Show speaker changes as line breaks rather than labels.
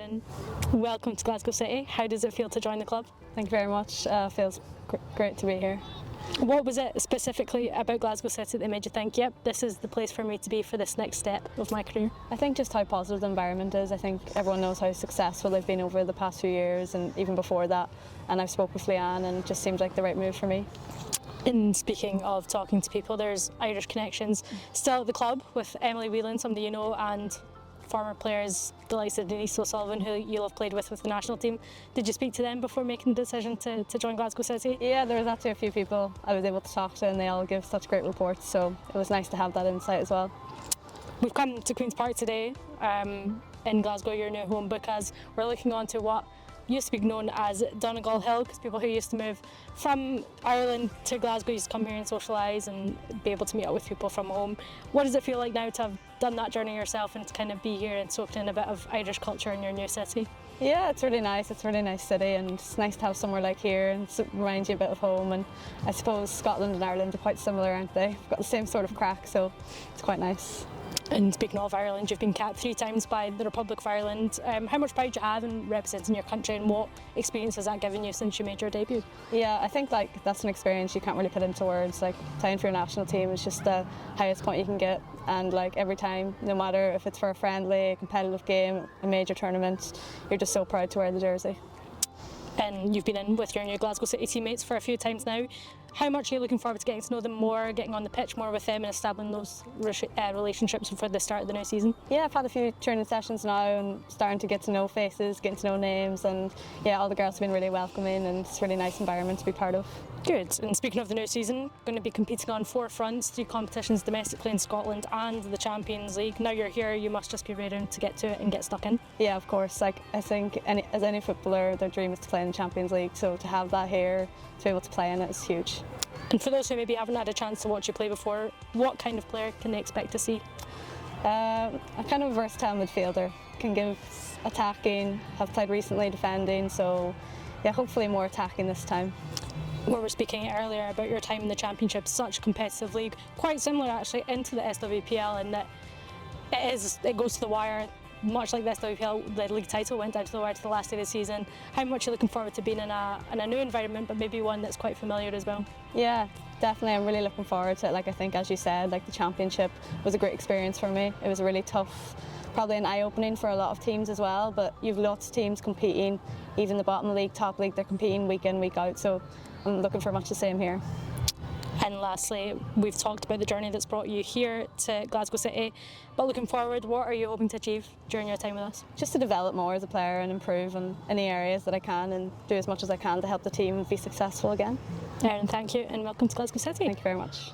Erin, welcome to Glasgow City. How does it feel to join the club?
Thank you very much. Feels great to be here.
What was it specifically about Glasgow City that made you think, yep, this is the place for me to be for this next step of my career?
I think just how positive the environment is. I think everyone knows how successful they've been over the past few years and even before that. And I've spoke with Leanne and it just seemed like the right move for me.
And speaking of talking to people, there's Irish connections still at the club with Emily Whelan, somebody you know, and former players, the likes of Denise O'Sullivan, who you'll have played with the national team. Did you speak to them before making the decision to join Glasgow City?
Yeah, there was actually a few people I was able to talk to and they all give such great reports, so it was nice to have that insight as well.
We've come to Queen's Park today in Glasgow, your new home, because we're looking on to what used to be known as Donegal Hill, because people who used to move from Ireland to Glasgow used to come here and socialise and be able to meet up with people from home. What does it feel like now to have done that journey yourself and to kind of be here and soaked in a bit of Irish culture in your new city?
Yeah, it's really nice. It's a really nice city and it's nice to have somewhere like here and it reminds you a bit of home, and I suppose Scotland and Ireland are quite similar, aren't they? We've got the same sort of crack, so it's quite nice.
And speaking of Ireland, you've been capped 3 times by the Republic of Ireland. How much pride do you have in representing your country and what experience has that given you since you made your debut?
Yeah, I think that's an experience you can't really put into words. Playing for your national team is just the highest point you can get, and every time, no matter if it's for a friendly, a competitive game, a major tournament, you're just so proud to wear the jersey.
And you've been in with your new Glasgow City teammates for a few times now. How much are you looking forward to getting to know them more, getting on the pitch more with them and establishing those relationships for the start of the new season?
Yeah, I've had a few training sessions now and starting to get to know faces, getting to know names, and yeah, all the girls have been really welcoming and it's a really nice environment to be part of.
Good. And speaking of the new season, going to be competing on 4 fronts, 3 competitions domestically in Scotland and the Champions League. Now you're here, you must just be ready to get to it and get stuck in.
Yeah, of course. I think as any footballer, their dream is to play in the Champions League, so to have that here, to be able to play in it is huge.
And for those who maybe haven't had a chance to watch you play before, what kind of player can they expect to see?
A kind of versatile midfielder, can give attacking, have played recently defending, so yeah, hopefully more attacking this time.
We were speaking earlier about your time in the Championship, such a competitive league, quite similar actually into the SWPL in that it goes to the wire, much like the SWPL, the league title went down to the wire to the last day of the season. How much are you looking forward to being in a new environment, but maybe one that's quite familiar as well?
Yeah, definitely. I'm really looking forward to it. I think, as you said, the Championship was a great experience for me. It was a really tough, probably an eye-opening for a lot of teams as well, but you've lots of teams competing, even the bottom league, top league, they're competing week in, week out, so I'm looking for much the same here.
And lastly, we've talked about the journey that's brought you here to Glasgow City, but looking forward, what are you hoping to achieve during your time with us?
Just to develop more as a player and improve in any areas that I can and do as much as I can to help the team be successful again.
Erin, thank you and welcome to Glasgow City.
Thank you very much.